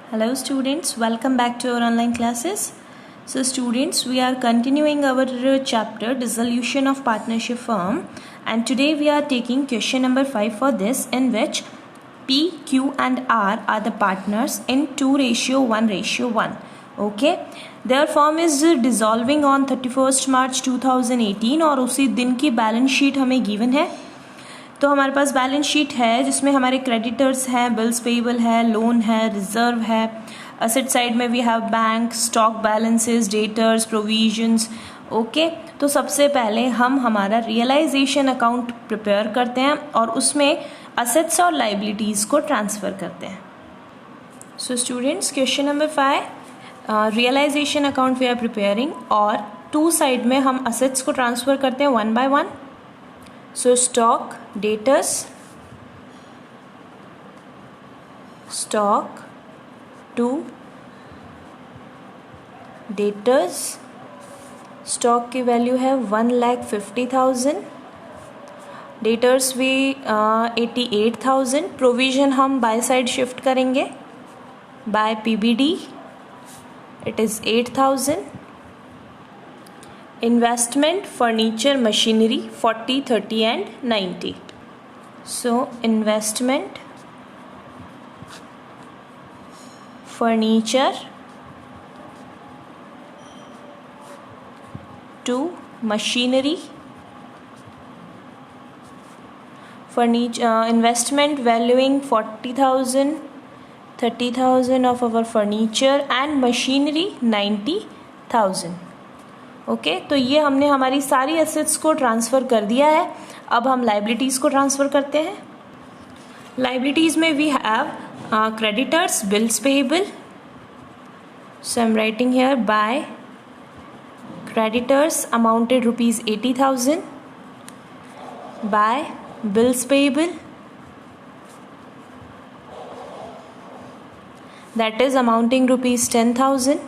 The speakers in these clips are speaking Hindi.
Hello students, welcome back to our online classes. So students, we are continuing our chapter Dissolution of Partnership Firm, and today we are taking question number 5 for this, in which P, Q and R are the partners in 2:1:1. Okay, their firm is dissolving on 31st March 2018 और उसी दिन की बैलेंस शीट हमें गिवन है. तो हमारे पास बैलेंस शीट है जिसमें हमारे क्रेडिटर्स हैं, बिल्स पेएबल है, लोन है, रिजर्व है. असेट साइड में we have bank, stock balances, debtors, provisions. Okay, तो सबसे पहले हम हमारा रियलाइजेशन अकाउंट प्रिपेयर करते हैं और उसमें असेट्स और लाइबिलिटीज़ को ट्रांसफ़र करते हैं. So students, question number 5, realization account we are preparing और टू साइड में हम असेट्स को ट्रांसफ़र करते हैं one by one. So stock, debtors, stock to debtors. Stock की वैल्यू है 1,50,000. डेटर्स भी 88,000. प्रोविजन हम बाय साइड शिफ्ट करेंगे by PBD, it is 8,000. Investment, furniture, machinery 40, 30 and 90. So investment, furniture to machinery. Investment valuing 40,000, 30,000 of our furniture and machinery 90,000. Okay, तो ये हमने हमारी सारी एसेट्स को ट्रांसफ़र कर दिया है. अब हम लाइबिलिटीज़ को ट्रांसफ़र करते हैं. लाइबिलिटीज़ में we have creditors, bills payable. So I am writing here by creditors amounted rupees 80,000, by bills payable that is amounting rupees 10,000.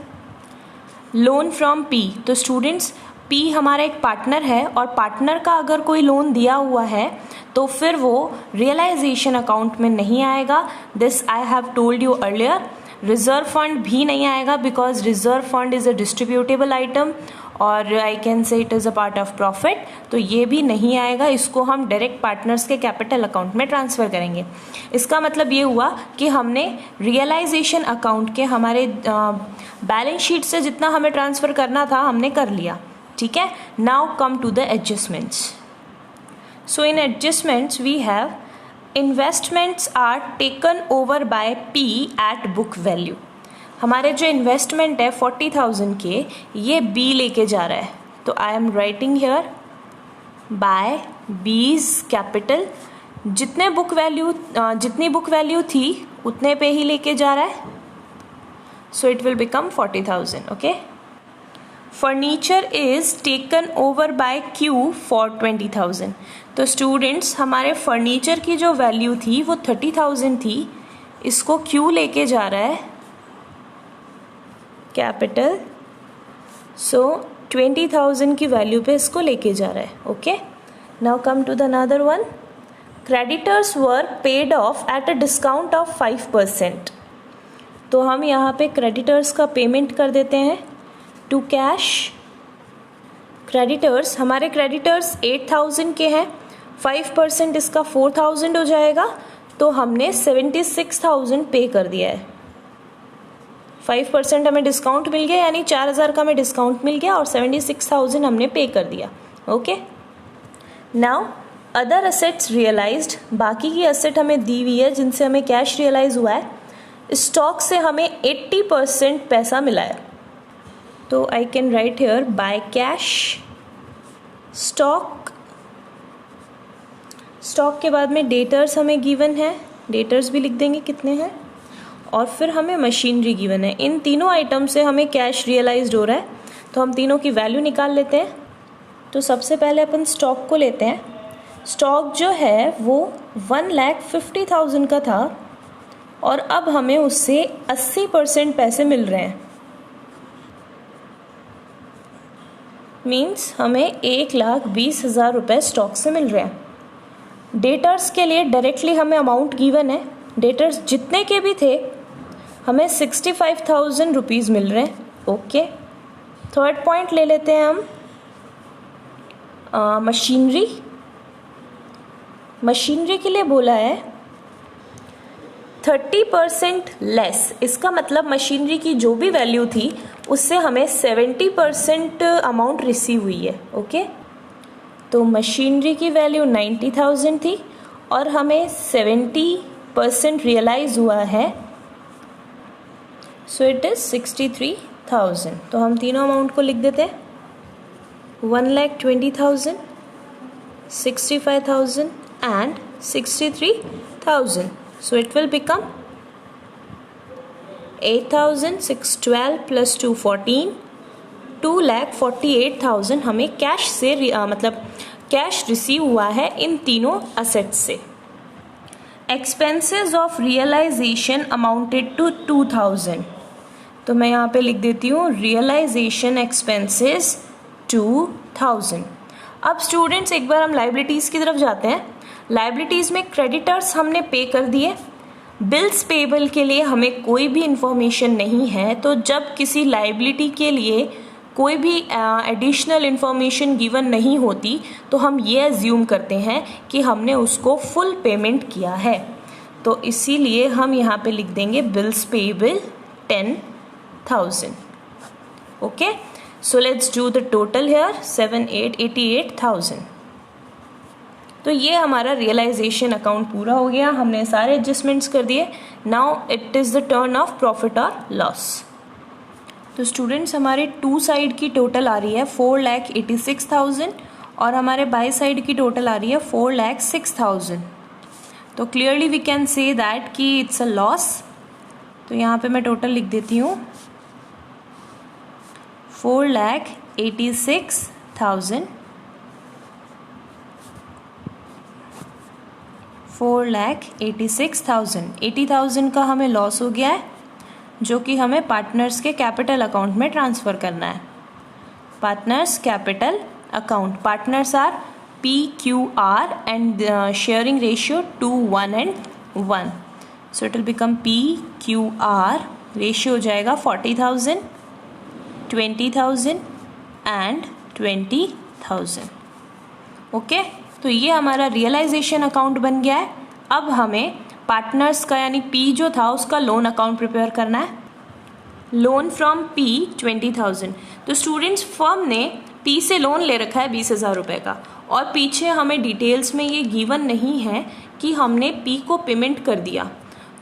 Loan from P. तो स्टूडेंट्स, पी हमारा एक पार्टनर है और पार्टनर का अगर कोई लोन दिया हुआ है तो फिर वो रियलाइजेशन अकाउंट में नहीं आएगा. This I have told you earlier. Reserve fund भी नहीं आएगा because reserve fund is a distributable item और I can say it is a part of profit. तो ये भी नहीं आएगा. इसको हम डायरेक्ट पार्टनर्स के कैपिटल अकाउंट में ट्रांसफ़र करेंगे. इसका मतलब ये हुआ कि हमने रियलाइजेशन अकाउंट के हमारे बैलेंस शीट से जितना हमें ट्रांसफ़र करना था हमने कर लिया. ठीक है. Now come to the adjustments. So in adjustments we have investments are taken over by P at book value. हमारे जो इन्वेस्टमेंट है 40,000 के, ये बी लेके जा रहा है. तो आई एम राइटिंग हियर बाय बीज कैपिटल. जितनी बुक वैल्यू थी उतने पे ही लेके जा रहा है. So it will become 40,000. Okay. Furniture is taken over bye Q for 20,000. तो स्टूडेंट्स, हमारे फर्नीचर की जो वैल्यू थी वो 30,000 थी. इसको क्यू लेके जा रहा है कैपिटल. सो 20,000 की वैल्यू पे इसको लेके जा रहा है. Okay. Now come to the another one. Creditors were paid off at a discount of 5%. तो हम यहाँ पे क्रेडिटर्स का पेमेंट कर देते हैं टू कैश. क्रेडिटर्स, हमारे क्रेडिटर्स 8,000 के हैं. 5% इसका 4,000 हो जाएगा. तो हमने 76,000 पे कर दिया है. 5% हमें डिस्काउंट मिल गया, यानी 4,000 का हमें डिस्काउंट मिल गया और 76,000 हमने पे कर दिया. Okay. Now other assets realized. बाकी की असेट हमें दी हुई है जिनसे हमें कैश रियलाइज हुआ है. स्टॉक से हमें 80% पैसा मिला है. तो I can write here by cash stock. Stock के बाद में डेटर्स हमें गिवन है. डेटर्स भी लिख देंगे कितने हैं. और फिर हमें मशीनरी गिवन है. इन तीनों आइटम से हमें कैश रियलाइज्ड हो रहा है. तो हम तीनों की वैल्यू निकाल लेते हैं. तो सबसे पहले अपन स्टॉक को लेते हैं. स्टॉक जो है वो 1,50,000 का था और अब हमें उससे 80% पैसे मिल रहे हैं. मीन्स हमें 1,20,000 रुपये स्टॉक से मिल रहे हैं. डेटर्स के लिए डायरेक्टली हमें अमाउंट गिवन है. डेटर्स जितने के भी थे हमें 65,000 रुपीज़ मिल रहे हैं। ओके, थर्ड पॉइंट ले लेते हैं हम मशीनरी। मशीनरी के लिए बोला है 30% लेस। इसका मतलब मशीनरी की जो भी वैल्यू थी उससे हमें 70% अमाउंट रिसीव हुई है। ओके, तो मशीनरी की वैल्यू 90,000 थी और हमें 70% रियलाइज हुआ है, सो इट इज़ 63,000। तो हम तीनों अमाउंट को लिख देते हैं, 1,20,000, 65,000 and 63,000. So it will become 8,612 plus 2 14, 2,48,000 हमें कैश से मतलब कैश रिसीव हुआ है इन तीनों असेट्स से। Expenses of realization amounted to 2,000। तो मैं यहाँ पे लिख देती हूँ रियलाइजेशन एक्सपेंसेस 2,000। अब स्टूडेंट्स एक बार हम लाइबिलिटीज़ की तरफ जाते हैं। लाइबिलिटीज़ में क्रेडिटर्स हमने पे कर दिए, बिल्स पेबल के लिए हमें कोई भी इंफॉर्मेशन नहीं है। तो जब किसी लाइबिलिटी के लिए कोई भी एडिशनल इंफॉर्मेशन गिवन नहीं होती तो हम ये एज्यूम करते हैं कि हमने उसको फुल पेमेंट किया है। तो इसीलिए हम यहाँ पे लिख देंगे bills payable 10,000। Okay, so let's do the total here 88,000। तो ये हमारा रियलाइजेशन अकाउंट पूरा हो गया, हमने सारे एडजस्टमेंट्स कर दिए। Now it is the turn of profit और लॉस। तो स्टूडेंट्स हमारे टू साइड की टोटल आ रही है 4,86,000 और हमारे बाई साइड की टोटल आ रही है 4,06,000। तो clearly we can say that कि इट्स अ लॉस। तो यहाँ पे मैं टोटल लिख देती हूँ 4,86,000, 4,86,000, 80,000 का हमें लॉस हो गया है जो कि हमें पार्टनर्स के कैपिटल अकाउंट में ट्रांसफ़र करना है। Partners capital account, partners are PQR and sharing ratio 2, 1 and 1। So it will become PQR, ratio हो जाएगा 40,000, 20,000 एंड 20,000। ओके, तो ये हमारा रियलाइजेशन अकाउंट बन गया है। अब हमें पार्टनर्स का यानी P जो था उसका लोन अकाउंट प्रिपेयर करना है। Loan from P 20,000। तो स्टूडेंट्स फर्म ने P से लोन ले रखा है 20,000 रुपये का और पीछे हमें डिटेल्स में ये गिवन नहीं है कि हमने P को पेमेंट कर दिया।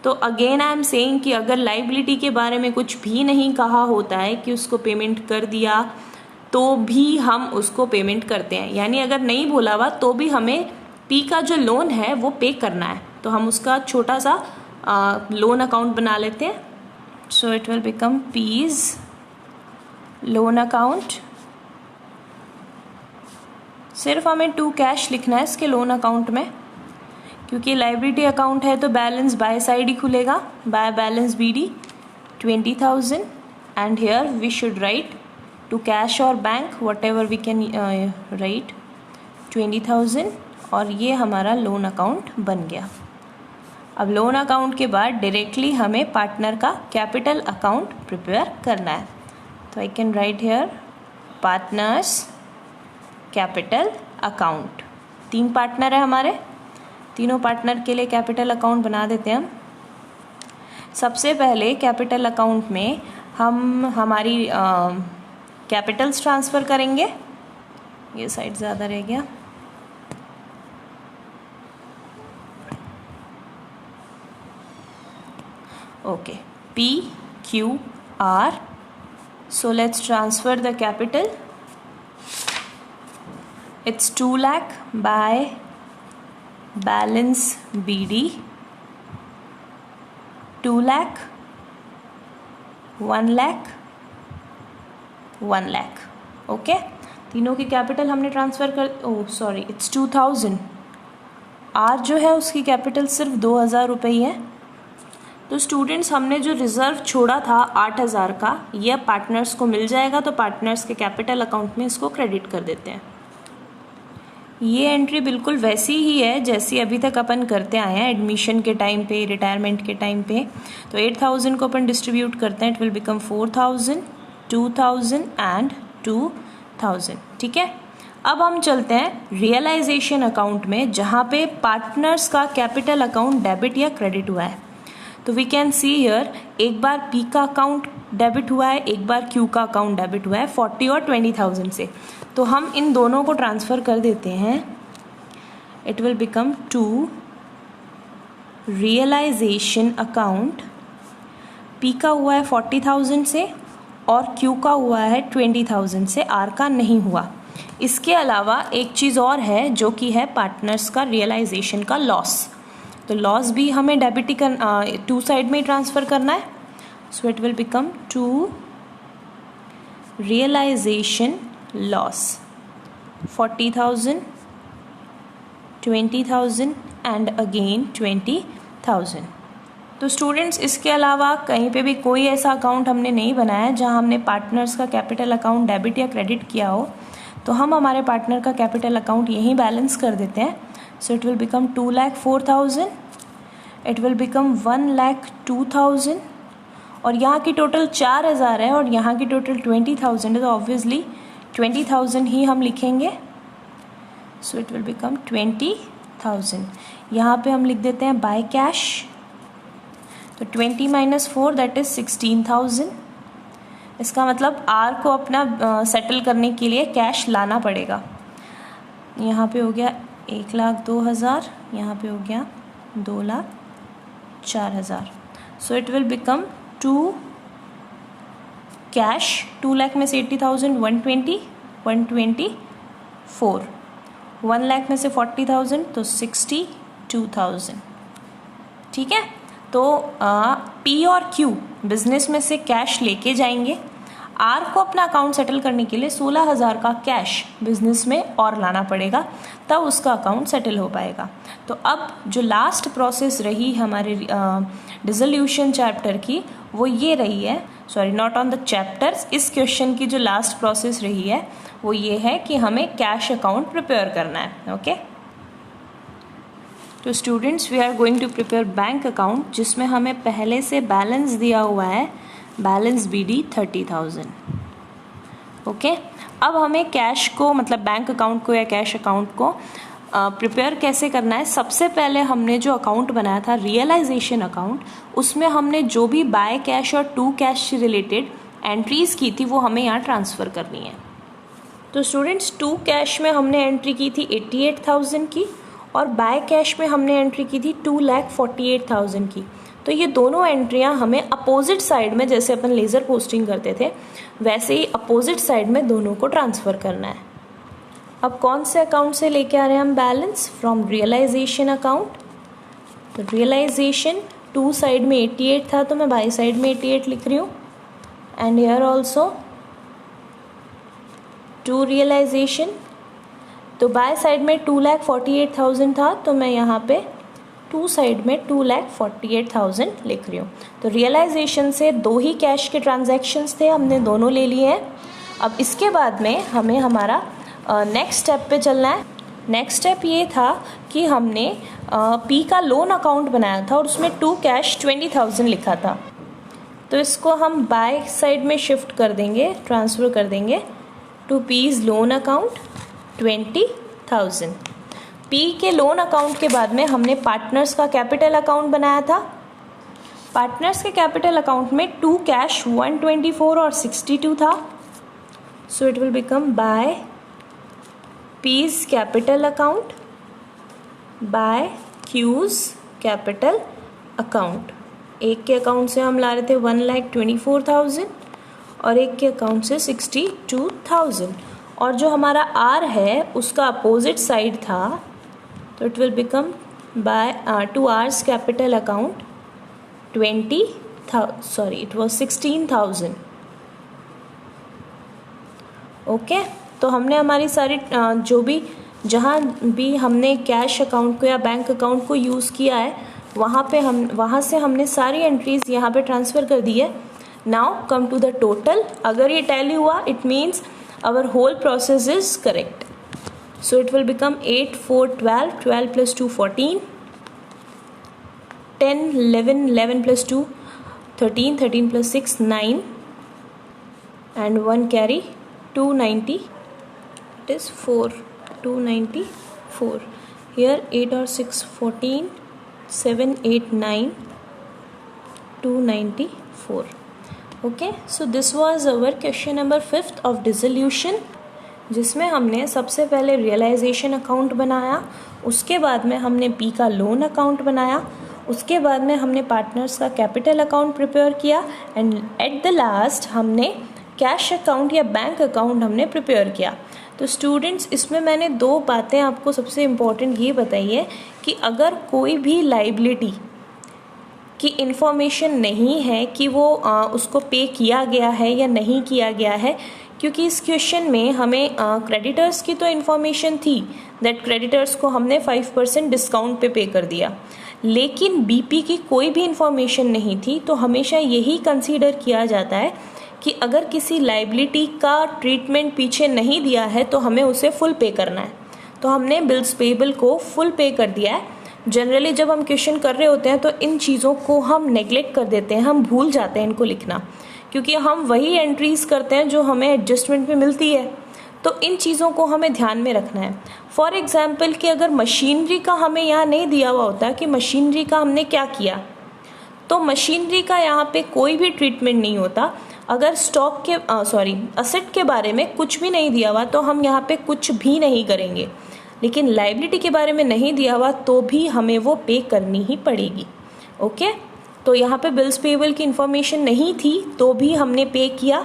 तो अगेन आई एम सेइंग कि अगर लाइबिलिटी के बारे में कुछ भी नहीं कहा होता है कि उसको पेमेंट कर दिया तो भी हम उसको पेमेंट करते हैं, यानी अगर नहीं बोला हुआ तो भी हमें P का जो लोन है वो पे करना है। तो हम उसका छोटा सा लोन अकाउंट बना लेते हैं। सो it will become P's loan account. सिर्फ हमें 2 कैश लिखना है इसके लोन अकाउंट में, क्योंकि लाइबिलिटी अकाउंट है तो बैलेंस बाय साइड ही खुलेगा, by balance BD 20,000 and here we should write to cash और bank whatever we can write 20,000 और ये हमारा लोन अकाउंट बन गया। अब लोन अकाउंट के बाद डायरेक्टली हमें पार्टनर का कैपिटल अकाउंट प्रिपेयर करना है। तो I can write here partners capital account. 3 partner है हमारे, तीनों पार्टनर के लिए कैपिटल अकाउंट बना देते हैं हम। सबसे पहले कैपिटल अकाउंट में हम हमारी कैपिटल्स ट्रांसफ़र करेंगे। ये साइड ज़्यादा रह गया। Okay, PQR। So let's transfer the capital. It's 2 lakh by balance BD 2 lakh, 1 lakh, 1 lakh। Okay, तीनों की कैपिटल हमने ट्रांसफ़र कर इट्स 2,000। आर जो है उसकी कैपिटल सिर्फ 2,000 रुपये ही है। तो स्टूडेंट्स हमने जो रिज़र्व छोड़ा था 8,000 का, यह पार्टनर्स को मिल जाएगा। तो पार्टनर्स के कैपिटल अकाउंट में इसको क्रेडिट कर देते हैं। ये एंट्री बिल्कुल वैसी ही है जैसी अभी तक अपन करते आए हैं एडमिशन के टाइम पे, रिटायरमेंट के टाइम पे। तो 8000 को अपन डिस्ट्रीब्यूट करते हैं, इट विल बिकम 4000, 2000 एंड 2000। ठीक है, अब हम चलते हैं रियलाइजेशन अकाउंट में, जहाँ पे पार्टनर्स का कैपिटल अकाउंट डेबिट या क्रेडिट हुआ है। तो वी कैन सी हियर, एक बार पी का अकाउंट डेबिट हुआ है, एक बार क्यू का अकाउंट डेबिट हुआ है 40 और 20,000 से। तो हम इन दोनों को ट्रांसफ़र कर देते हैं, it will become to realization account. P का हुआ है 40,000 से और क्यू का हुआ है 20,000 से, आर का नहीं हुआ। इसके अलावा एक चीज़ और है जो कि है पार्टनर्स का रियलाइजेशन का लॉस। तो लॉस भी हमें डेबिट ही टू साइड में ही ट्रांसफ़र करना है। So it will become to realization loss 40,000, 20,000 and again 20,000। तो स्टूडेंट्स, इसके अलावा कहीं पे भी कोई ऐसा अकाउंट हमने नहीं बनाया जहां हमने पार्टनर्स का कैपिटल अकाउंट डेबिट या क्रेडिट किया हो। तो हम हमारे पार्टनर का कैपिटल अकाउंट यहीं बैलेंस कर देते हैं। सो it will become 2,04,000, it will become 1,02,000, और यहाँ की टोटल 4,000 है और यहाँ की टोटल 20,000 है, तो ऑब्वियसली 20,000 ही हम लिखेंगे। सो इट विल बिकम 20,000। यहाँ पे हम लिख देते हैं बाय कैश, तो 20 - 4 दैट इज 16,000। इसका मतलब आर को अपना सेटल करने के लिए कैश लाना पड़ेगा। यहाँ पे हो गया 1,02,000, यहाँ पे हो गया 2,04,000। So it will become to cash, 2 lakh में से 80,000 120, 124, 1 लाख में से 40,000 तो 62,000। ठीक है, तो पी और क्यू बिजनेस में से कैश लेके जाएंगे, आर को अपना अकाउंट सेटल करने के लिए 16,000 का कैश बिजनेस में और लाना पड़ेगा, तब उसका अकाउंट सेटल हो पाएगा। तो अब जो लास्ट प्रोसेस रही हमारे डिसोल्यूशन चैप्टर की, वो ये रही है, sorry not on the chapters, इस क्वेश्चन की जो लास्ट प्रोसेस रही है वो ये है कि हमें कैश अकाउंट प्रिपेयर करना है। ओके, तो students, we are going to prepare bank account, जिसमें हमें पहले से बैलेंस दिया हुआ है, बैलेंस BD 30,000। ओके, अब हमें कैश को, मतलब बैंक अकाउंट को या कैश अकाउंट को प्रिपेयर कैसे करना है। सबसे पहले हमने जो अकाउंट बनाया था रियलाइजेशन अकाउंट, उसमें हमने जो भी बाय कैश और टू कैश से रिलेटेड एंट्रीज की थी वो हमें यहाँ ट्रांसफ़र करनी है। तो स्टूडेंट्स, टू कैश में हमने एंट्री की थी 88,000 की, और बाय कैश में हमने एंट्री की थी 2,48,000 की। तो ये दोनों एंट्रियां हमें अपोजिट साइड में, जैसे अपन लेज़र पोस्टिंग करते थे वैसे ही अपोजिट साइड में दोनों को ट्रांसफ़र करना है। अब कौन से अकाउंट से लेके आ रहे हैं हम बैलेंस? From realization account. तो रियलाइजेशन टू साइड में 88 था, तो मैं बाई साइड में 88 लिख रही हूँ, and here also to realization. तो बाय साइड में 2,48,000 था, तो मैं यहाँ पे टू साइड में 2,48,000 लिख रही हूँ। तो रियलाइजेशन से दो ही कैश के ट्रांजैक्शंस थे, हमने दोनों ले लिए हैं। अब इसके बाद में हमें हमारा नेक्स्ट स्टेप पे चलना है। नेक्स्ट स्टेप ये था कि हमने पी का लोन अकाउंट बनाया था और उसमें टू कैश 20,000 लिखा था। तो इसको हम बाय साइड में शिफ्ट कर देंगे, ट्रांसफ़र कर देंगे to P's loan account 20,000। P के लोन अकाउंट के बाद में हमने पार्टनर्स का कैपिटल अकाउंट बनाया था। पार्टनर्स के कैपिटल अकाउंट में टू कैश 124 और 62 था। So it will become by P's capital account by Q's capital account. एक के अकाउंट से हम ला रहे थे 1,24,000 और एक के अकाउंट से 62,000, और जो हमारा आर है उसका अपोजिट साइड था, तो it will become by to R's capital account 16,000। Okay, तो हमने हमारी सारी जो भी, जहाँ भी हमने कैश अकाउंट को या बैंक अकाउंट को यूज़ किया है वहाँ से हमने सारी एंट्रीज यहाँ पे ट्रांसफ़र कर दी है। Now come to the total. अगर ये टैली हुआ, it means our whole process is correct. So it will become 8, 4, 12, 12 plus 2, 14, 10, 11, 11 plus 2, 13, 13 plus 6, 9, and 1 carry, 290, it is 4, 294. Here 8 or 6, 14, 7, 8, 9, 294. Okay, so this was our question number 5th of dissolution, जिसमें हमने सबसे पहले रियलाइजेशन अकाउंट बनाया, उसके बाद में हमने पी का लोन अकाउंट बनाया, उसके बाद में हमने पार्टनर्स का कैपिटल अकाउंट प्रिपेयर किया, एंड एट द लास्ट हमने कैश अकाउंट या बैंक अकाउंट हमने प्रिपेयर किया. तो स्टूडेंट्स, इसमें मैंने 2 बातें आपको सबसे इम्पॉर्टेंट ये बताई है कि अगर कोई भी लाइबिलिटी की इन्फॉर्मेशन नहीं है कि वो उसको पे किया गया है या नहीं किया गया है, क्योंकि इस क्वेश्चन में हमें क्रेडिटर्स की तो इन्फॉर्मेशन थी दैट क्रेडिटर्स को हमने 5% डिस्काउंट पे कर दिया, लेकिन बीपी की कोई भी इन्फॉर्मेशन नहीं थी. तो हमेशा यही कंसीडर किया जाता है कि अगर किसी लाइबिलिटी का ट्रीटमेंट पीछे नहीं दिया है तो हमें उसे फुल पे करना है. तो हमने बिल्स पेबल को फुल पे कर दिया है. जनरली जब हम क्वेश्चन कर रहे होते हैं तो इन चीज़ों को हम नेग्लेक्ट कर देते हैं, हम भूल जाते हैं इनको लिखना, क्योंकि हम वही एंट्रीज करते हैं जो हमें एडजस्टमेंट में मिलती है. तो इन चीज़ों को हमें ध्यान में रखना है. फॉर एग्जाम्पल कि अगर मशीनरी का हमें यहाँ नहीं दिया हुआ होता कि मशीनरी का हमने क्या किया, तो मशीनरी का यहाँ पे कोई भी ट्रीटमेंट नहीं होता. अगर स्टॉक के असेट के बारे में कुछ भी नहीं दिया हुआ तो हम यहाँ पे कुछ भी नहीं करेंगे, लेकिन लाइबिलिटी के बारे में नहीं दिया हुआ तो भी हमें वो पे करनी ही पड़ेगी. ओके, तो यहाँ पे बिल्स पेबल की इन्फॉर्मेशन नहीं थी तो भी हमने पे किया.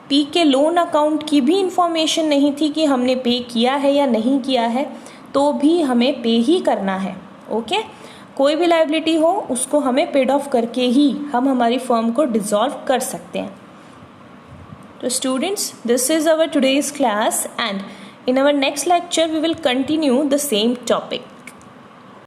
पी के लोन अकाउंट की भी इन्फॉर्मेशन नहीं थी कि हमने पे किया है या नहीं किया है, तो भी हमें पे ही करना है. ओके, कोई भी लाइबिलिटी हो उसको हमें पेड ऑफ करके ही हम हमारी फर्म को डिसॉल्व कर सकते हैं. तो students, this is our today's class, and in our next lecture we will continue the same topic.